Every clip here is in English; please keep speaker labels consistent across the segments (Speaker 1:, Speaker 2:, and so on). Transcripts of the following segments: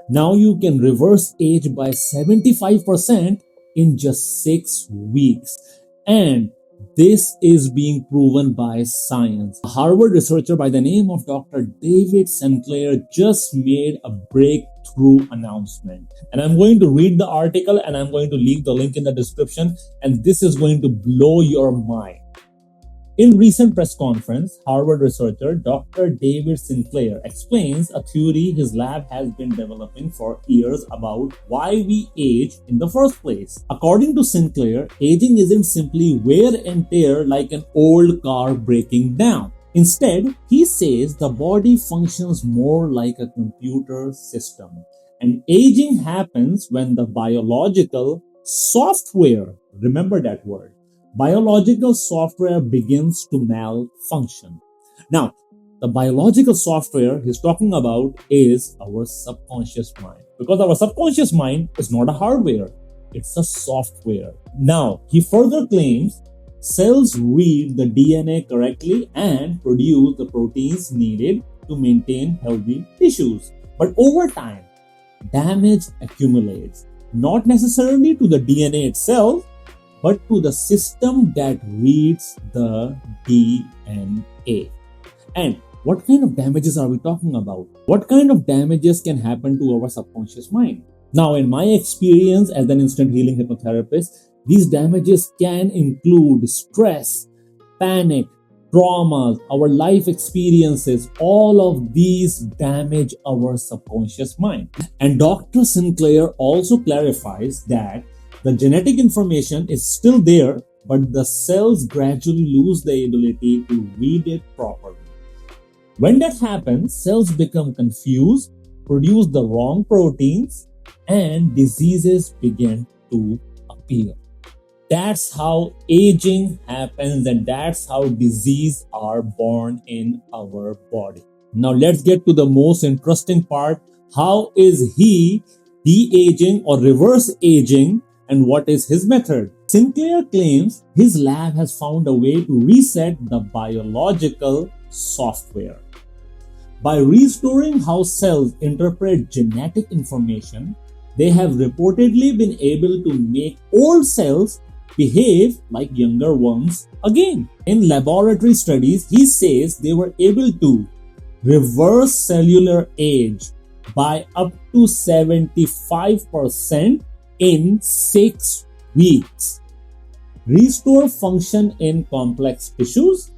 Speaker 1: Now you can reverse age by 75% in just 6 weeks. And this is being proven by science. A Harvard researcher by the name of Dr. David Sinclair just made a breakthrough announcement. And I'm going to read the article and I'm going to leave the link in the description. And this is going to blow your mind. In recent press conference, Harvard researcher Dr. David Sinclair explains a theory his lab has been developing for years about why we age in the first place. According to Sinclair, aging isn't simply wear and tear like an old car breaking down. Instead, he says the body functions more like a computer system. And aging happens when the biological software, remember that word, biological software begins to malfunction. Now, the biological software he's talking about is our subconscious mind. Because our subconscious mind is not a hardware, it's a software. Now, he further claims cells read the DNA correctly and produce the proteins needed to maintain healthy tissues. But over time, damage accumulates, not necessarily to the DNA itself, but to the system that reads the DNA. And what kind of damages are we talking about? What kind of damages can happen to our subconscious mind? Now, in my experience as an instant healing hypnotherapist, these damages can include stress, panic, traumas, our life experiences. All of these damage our subconscious mind. And Dr. Sinclair also clarifies that the genetic information is still there, but the cells gradually lose the ability to read it properly. When that happens, cells become confused, produce the wrong proteins, and diseases begin to appear. That's how aging happens, and that's how diseases are born in our body. Now let's get to the most interesting part. How is he de-aging or reverse aging? And what is his method? Sinclair claims his lab has found a way to reset the biological software. By restoring how cells interpret genetic information, they have reportedly been able to make old cells behave like younger ones again. In laboratory studies, he says they were able to reverse cellular age by up to 75% in 6 weeks, restore function in complex tissues,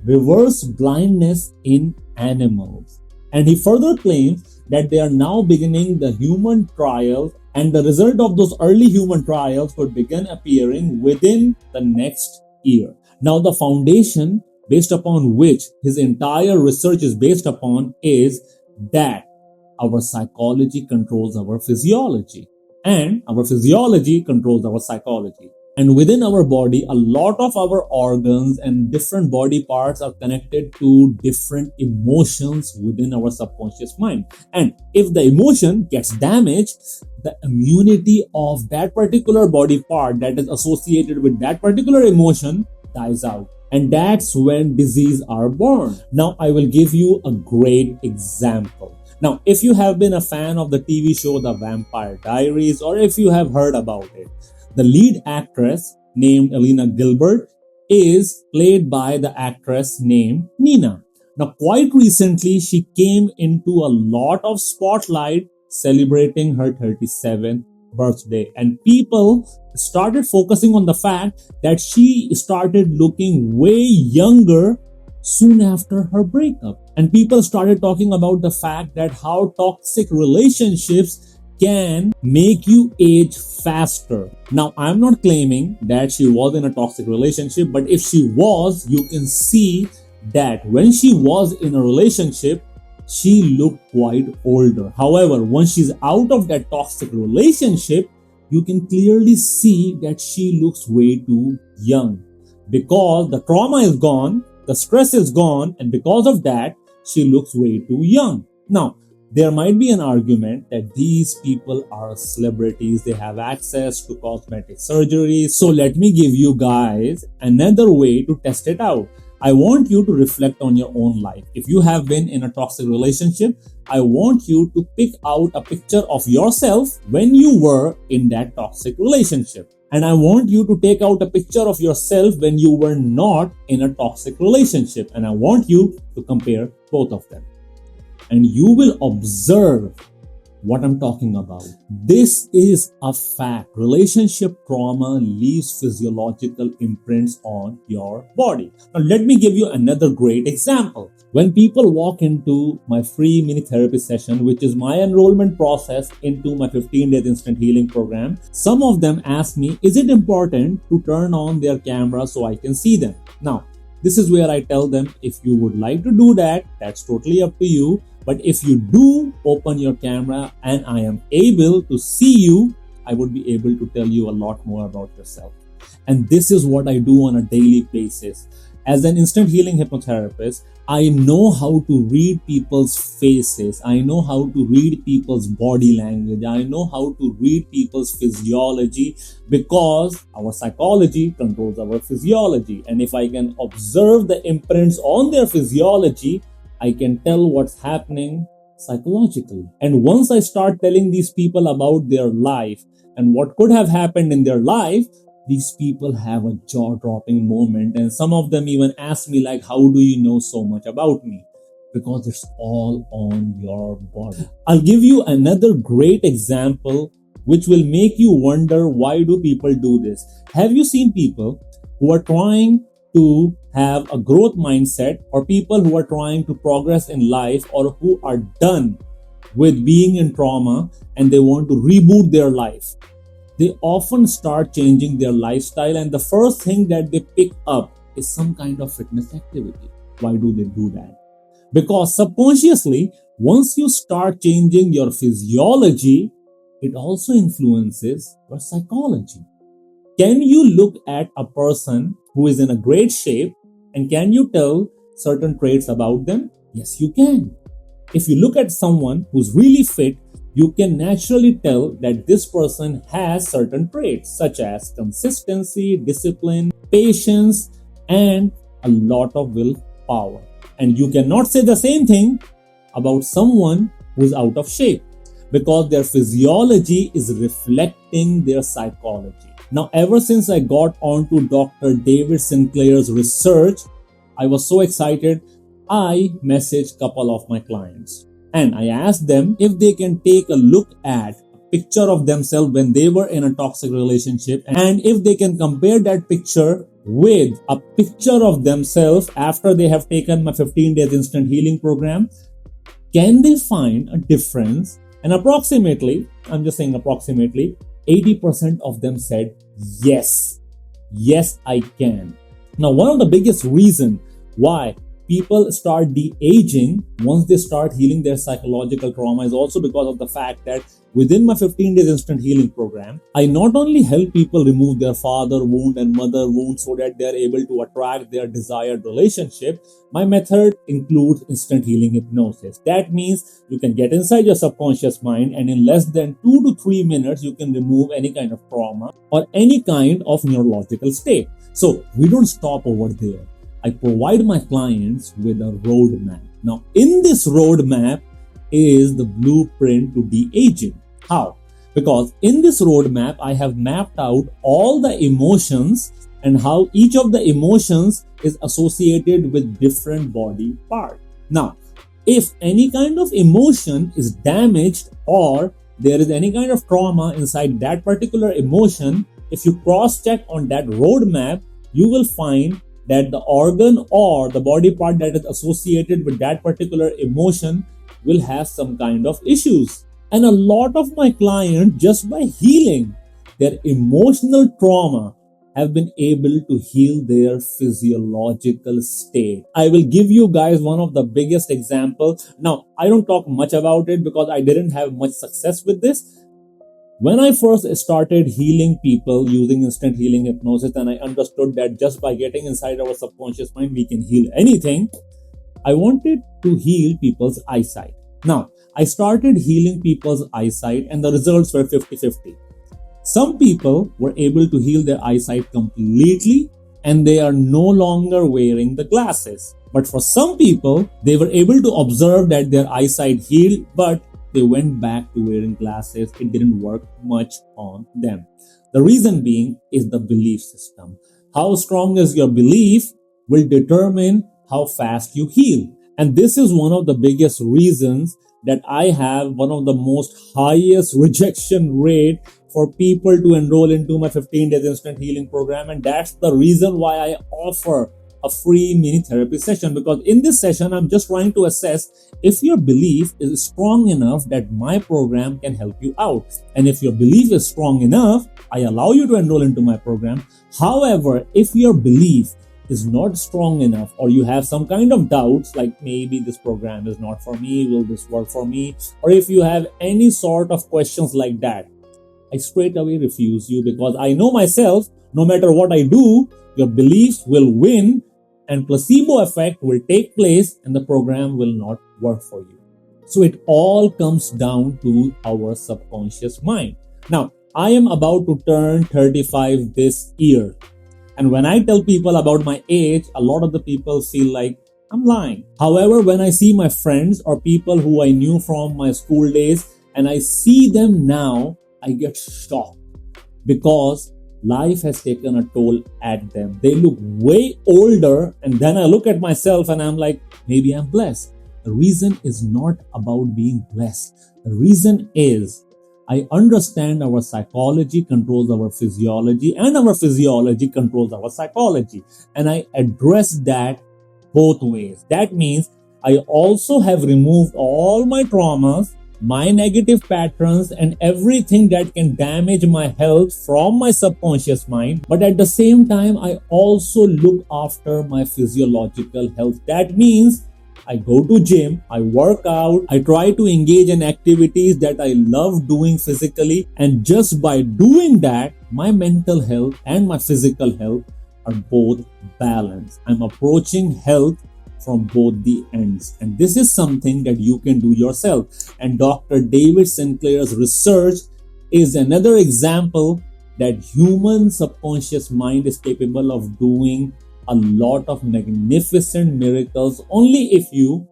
Speaker 1: reverse blindness in animals. And he further claims that they are now beginning the human trials, and the result of those early human trials could begin appearing within the next year. Now, the foundation based upon which his entire research is based upon is that our psychology controls our physiology. And our physiology controls our psychology. And within our body, a lot of our organs and different body parts are connected to different emotions within our subconscious mind. And if the emotion gets damaged, the immunity of that particular body part that is associated with that particular emotion dies out. And that's when diseases are born. Now, I will give you a great example. Now, if you have been a fan of the TV show The Vampire Diaries, or if you have heard about it, the lead actress named Elena Gilbert is played by the actress named Nina. Now, quite recently, she came into a lot of spotlight celebrating her 37th birthday, and people started focusing on the fact that she started looking way younger soon after her breakup. And people started talking about the fact that how toxic relationships can make you age faster. Now, I'm not claiming that she was in a toxic relationship, but if she was, you can see that when she was in a relationship, she looked quite older. However, once she's out of that toxic relationship, you can clearly see that she looks way too young because the trauma is gone, the stress is gone, and because of that, she looks way too young. Now, there might be an argument that these people are celebrities, they have access to cosmetic surgery. So let me give you guys another way to test it out. I want you to reflect on your own life. If you have been in a toxic relationship, I want you to pick out a picture of yourself when you were in that toxic relationship. And I want you to take out a picture of yourself when you were not in a toxic relationship. And I want you to compare both of them. And you will observe what I'm talking about. This is a fact. Relationship trauma leaves physiological imprints on your body. Now, let me give you another great example. When people walk into my free mini therapy session, which is my enrollment process into my 15 days instant healing program, some of them ask me, is it important to turn on their camera so I can see them? Now, this is where I tell them, if you would like to do that, that's totally up to you. But if you do open your camera and I am able to see you, I would be able to tell you a lot more about yourself. And this is what I do on a daily basis. As an instant healing hypnotherapist, I know how to read people's faces. I know how to read people's body language. I know how to read people's physiology, because our psychology controls our physiology. And if I can observe the imprints on their physiology, I can tell what's happening psychologically. And once I start telling these people about their life and what could have happened in their life, these people have a jaw-dropping moment. And some of them even ask me, like, how do you know so much about me? Because it's all on your body. I'll give you another great example which will make you wonder, why do people do this? Have you seen people who are trying to have a growth mindset, or people who are trying to progress in life, or who are done with being in trauma and they want to reboot their life? They often start changing their lifestyle, and the first thing that they pick up is some kind of fitness activity. Why do they do that? Because subconsciously, once you start changing your physiology, it also influences your psychology. Can you look at a person who is in a great shape and can you tell certain traits about them? Yes, you can. If you look at someone who's really fit, you can naturally tell that this person has certain traits such as consistency, discipline, patience, and a lot of willpower. And you cannot say the same thing about someone who's out of shape, because their physiology is reflecting their psychology. Now, ever since I got onto Dr. David Sinclair's research, I was so excited. I messaged a couple of my clients and I asked them if they can take a look at a picture of themselves when they were in a toxic relationship, and if they can compare that picture with a picture of themselves after they have taken my 15 days instant healing program. Can they find a difference? And approximately, I'm just saying approximately, 80% of them said, yes, I can. Now, one of the biggest reasons why people start de-aging once they start healing their psychological trauma is also because of the fact that within my 15 days instant healing program, I not only help people remove their father wound and mother wound so that they are able to attract their desired relationship. My method includes instant healing hypnosis. That means you can get inside your subconscious mind, and in less than 2 to 3 minutes, you can remove any kind of trauma or any kind of neurological state. So we don't stop over there. I provide my clients with a roadmap. Now, in this roadmap is the blueprint to de-aging. How? Because in this roadmap, I have mapped out all the emotions and how each of the emotions is associated with different body parts. Now, if any kind of emotion is damaged or there is any kind of trauma inside that particular emotion, if you cross-check on that roadmap, you will find that the organ or the body part that is associated with that particular emotion will have some kind of issues. And a lot of my clients, just by healing their emotional trauma, have been able to heal their physiological state. I will give you guys one of the biggest examples. Now, I don't talk much about it because I didn't have much success with this. When I first started healing people using instant healing hypnosis, and I understood that just by getting inside our subconscious mind, we can heal anything, I wanted to heal people's eyesight. Now, I started healing people's eyesight and the results were 50-50. Some people were able to heal their eyesight completely, and they are no longer wearing the glasses. But for some people, they were able to observe that their eyesight healed, but they went back to wearing glasses. It didn't work much on them. The reason being is the belief system. How strong is your belief will determine how fast you heal. And this is one of the biggest reasons that I have one of the most highest rejection rate for people to enroll into my 15 days instant healing program. And that's the reason why I offer a free mini therapy session, because in this session, I'm just trying to assess if your belief is strong enough that my program can help you out. And if your belief is strong enough, I allow you to enroll into my program. However, if your belief is not strong enough, or you have some kind of doubts, like maybe this program is not for me, will this work for me? Or if you have any sort of questions like that, I straight away refuse you, because I know myself, no matter what I do, your beliefs will win and placebo effect will take place and the program will not work for you. So it all comes down to our subconscious mind. Now, I am about to turn 35 this year. And when I tell people about my age, a lot of the people feel like I'm lying. However, when I see my friends or people who I knew from my school days and I see them now, I get shocked, because life has taken a toll at them. They look way older, and then I look at myself and I'm like, maybe I'm blessed. The reason is not about being blessed. The reason is I understand our psychology controls our physiology, and our physiology controls our psychology. And I address that both ways. That means I also have removed all my traumas, my negative patterns, and everything that can damage my health from my subconscious mind. But at the same time, I also look after my physiological health. That means I go to gym, I work out, I try to engage in activities that I love doing physically. And just by doing that, my mental health and my physical health are both balanced. I'm approaching health from both the ends. And this is something that you can do yourself. And Dr. David Sinclair's research is another example that human subconscious mind is capable of doing a lot of magnificent miracles only if you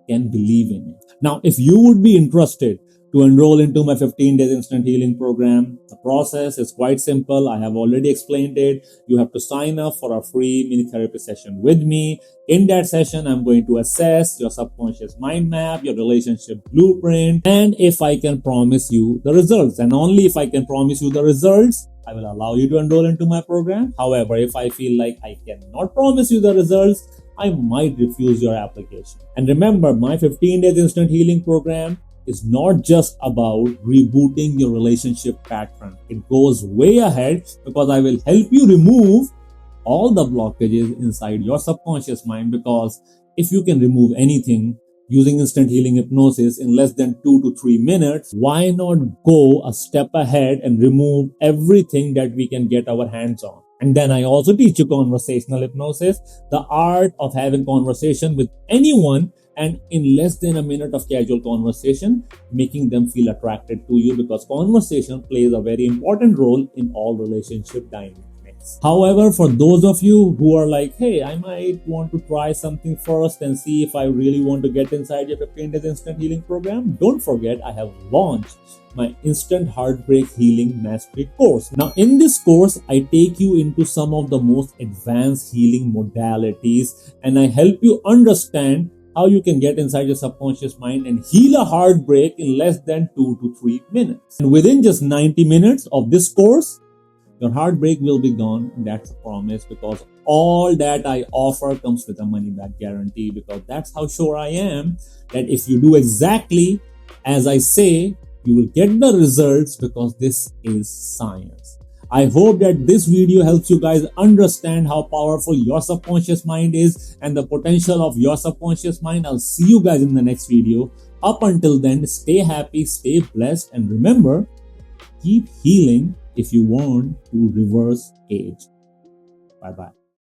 Speaker 1: can believe in it. Now, if you would be interested to enroll into my 15 days instant healing program, the process is quite simple. I have already explained it. You have to sign up for a free mini therapy session with me. In that session, I'm going to assess your subconscious mind map, your relationship blueprint, and if I can promise you the results. And only if I can promise you the results, I will allow you to enroll into my program. However, if I feel like I cannot promise you the results, I might refuse your application. And remember, my 15 days instant healing program is not just about rebooting your relationship pattern. It goes way ahead, because I will help you remove all the blockages inside your subconscious mind. Because if you can remove anything using instant healing hypnosis in less than 2 to 3 minutes, why not go a step ahead and remove everything that we can get our hands on? And then I also teach you conversational hypnosis, the art of having conversation with anyone, and in less than a minute of casual conversation, making them feel attracted to you, because conversation plays a very important role in all relationship dynamics. However, for those of you who are like, hey, I might want to try something first and see if I really want to get inside your 15 days instant healing program, don't forget I have launched my instant heartbreak healing mastery course. Now, in this course, I take you into some of the most advanced healing modalities, and I help you understand how you can get inside your subconscious mind and heal a heartbreak in less than 2 to 3 minutes. And within just 90 minutes of this course, your heartbreak will be gone. And that's a promise, because all that I offer comes with a money back guarantee, because that's how sure I am that if you do exactly as I say, you will get the results, because this is science. I hope that this video helps you guys understand how powerful your subconscious mind is and the potential of your subconscious mind. I'll see you guys in the next video. Up until then, stay happy, stay blessed, and remember, keep healing if you want to reverse age. Bye-bye.